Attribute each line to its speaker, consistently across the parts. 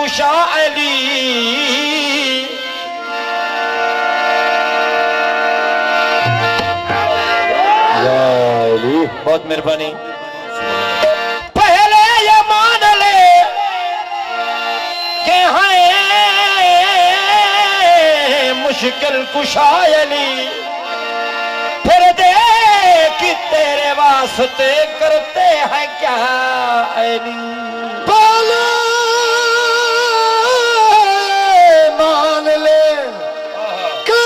Speaker 1: कुशा अली। बहुत मेहरबानी। पहले ये मान ले कि हैं मुश्किल कुशा अली, फिर देख कि तेरे वास्ते करते हैं क्या अली।
Speaker 2: पहले मान ले कि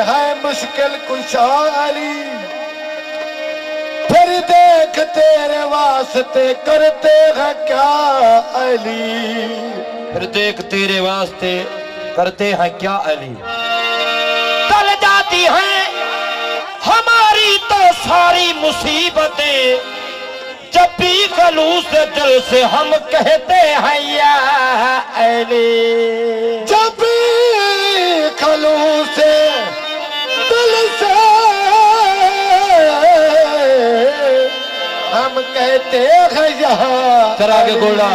Speaker 2: है मुश्किल कुशा अली, फिर देख तेरे वास्ते करते हैं क्या अली।
Speaker 1: फिर देख तेरे वास्ते करते हैं क्या अली। टल जाती हैं हमारी तो सारी मुसीबतें, जब भी खलूस दिल से हम कहते हैं या अली।
Speaker 2: जब भी खलूस दिल से हम कहते हैं यहाँ।
Speaker 1: जरा आगे गोला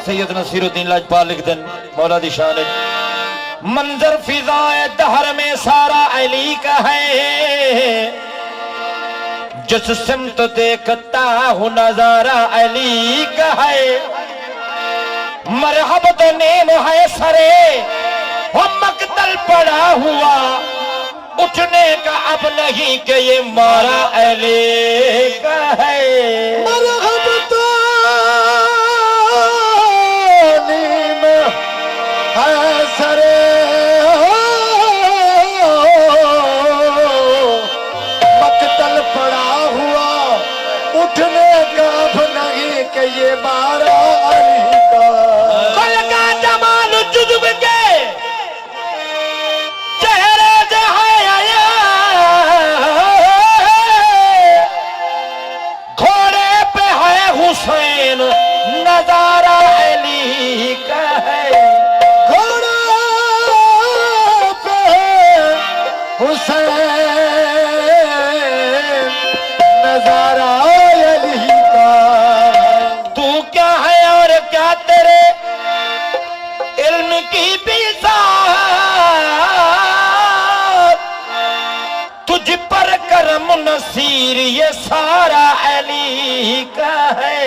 Speaker 1: सैयद नसीरुद्दीन लाजपाल लिख दें मौला दी शान है। मंजर फिजाए दहर में सारा अली का है, जिस सिमत देखता हूँ नजारा अली का है। मरहबत नेम है सरे वो मकतल पड़ा हुआ, उठने का अब नहीं कि ये मारा अली का है।
Speaker 2: मरहबत नेम है सरे मकतल पड़ा हुआ, उठने का अब नहीं कि ये मारा अली का।
Speaker 1: कल का जमाल जुज्ब के चेहरे से है आया, घोड़े पे है हुसैन नजारा अली का है।
Speaker 2: घोड़ा पे हुसैन नजारा अली का।
Speaker 1: तू क्या है और क्या तेरे इल्म की बिसात, तुझ पर करम नसीर ये सारा अली का है।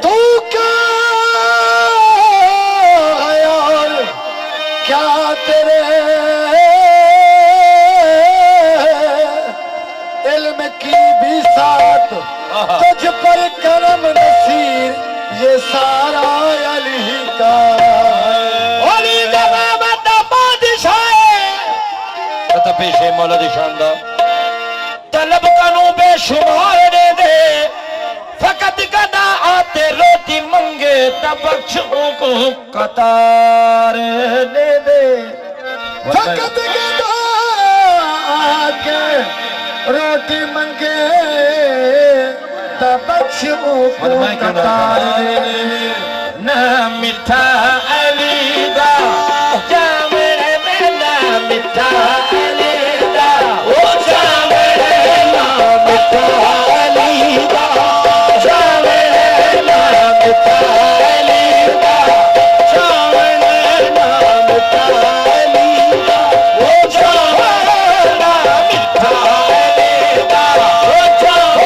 Speaker 2: तू क्या है और क्या तेरे इल्म की भी साथ, तुझ पर करम नसीर ये सारा अली का।
Speaker 1: ओली जमामत बादशाह कता पेशे मौला दी शानदार। तलब कनू बेशुमार दे दे, फकत कदा आते रोटी मंगे तबख्शों को कतार दे दे।
Speaker 2: फकत गदा आके रोटी मंगे तब बख्शों को कतार दे।
Speaker 1: ना मिठा अली दा जामरे में ना मिठा अली दा, ओ जामरे ना मिठा अली दा, जामरे ना मिठा अली दा, जामरे ना मिठा अली दा, ओ जामरे ना मिठा अली दा, ओ जामरे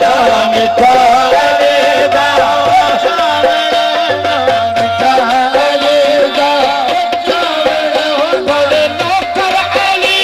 Speaker 1: ना मिठा अली दा, जामरे ना मिठा अली दा। बड़े नौकर अली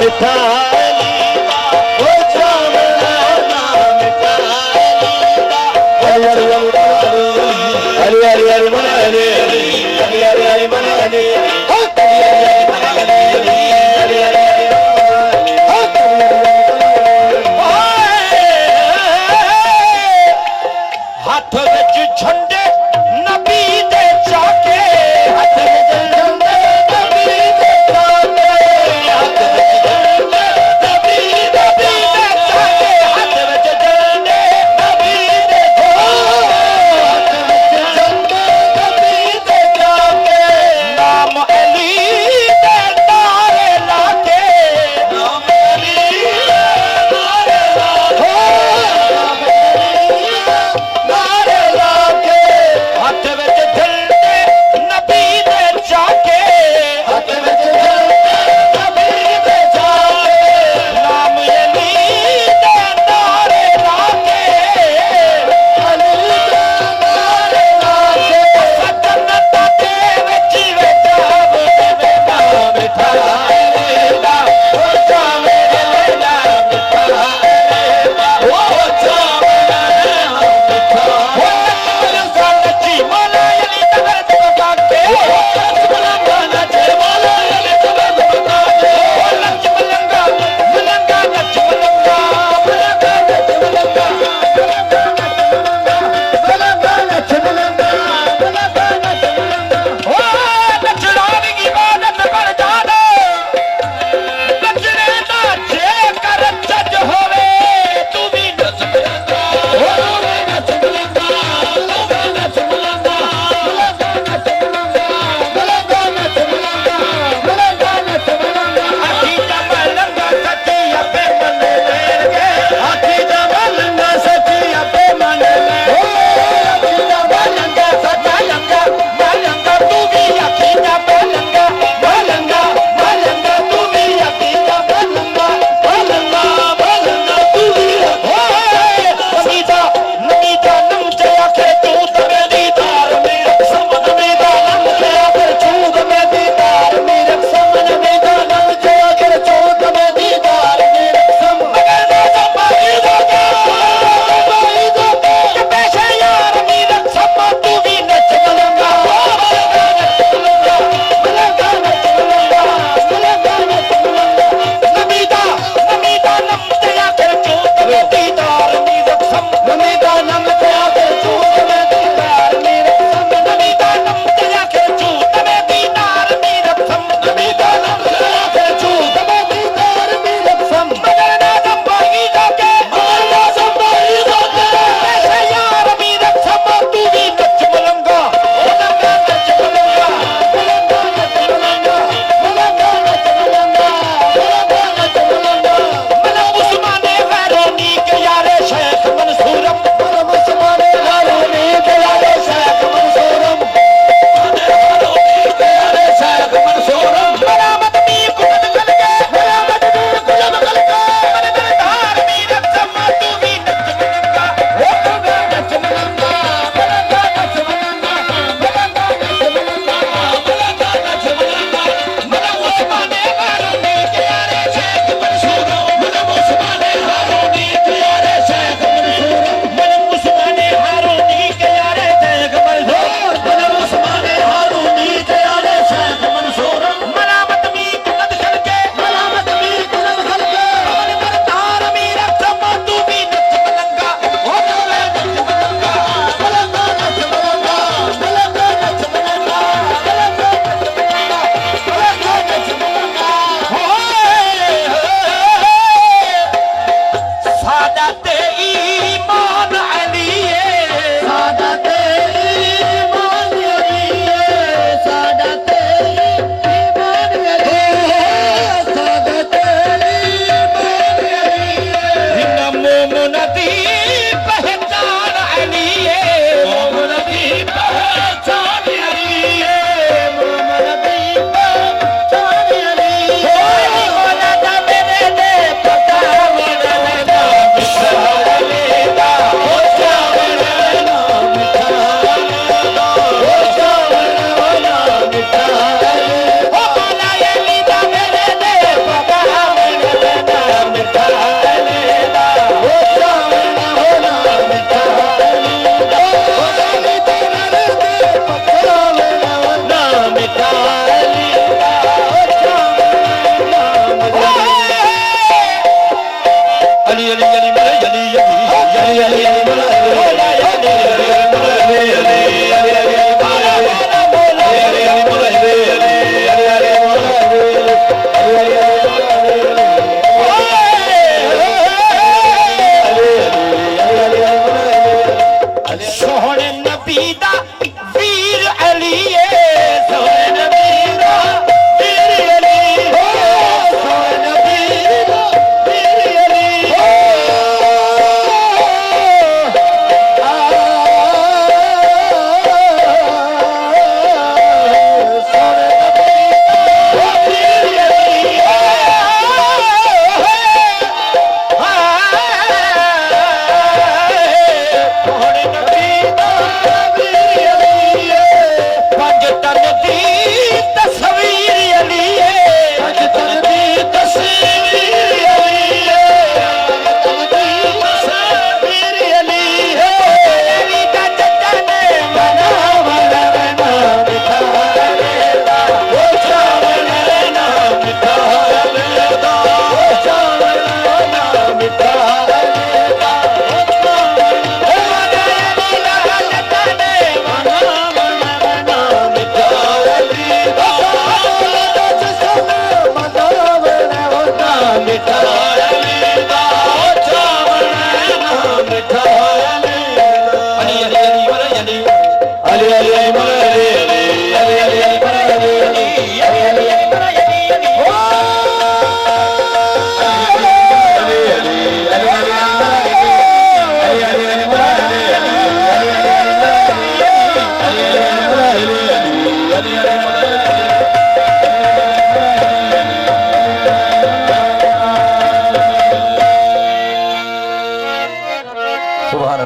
Speaker 1: मिठा
Speaker 2: वो जामना नाम मिठा
Speaker 1: अली अली अली मन अली अली अली अली मन अली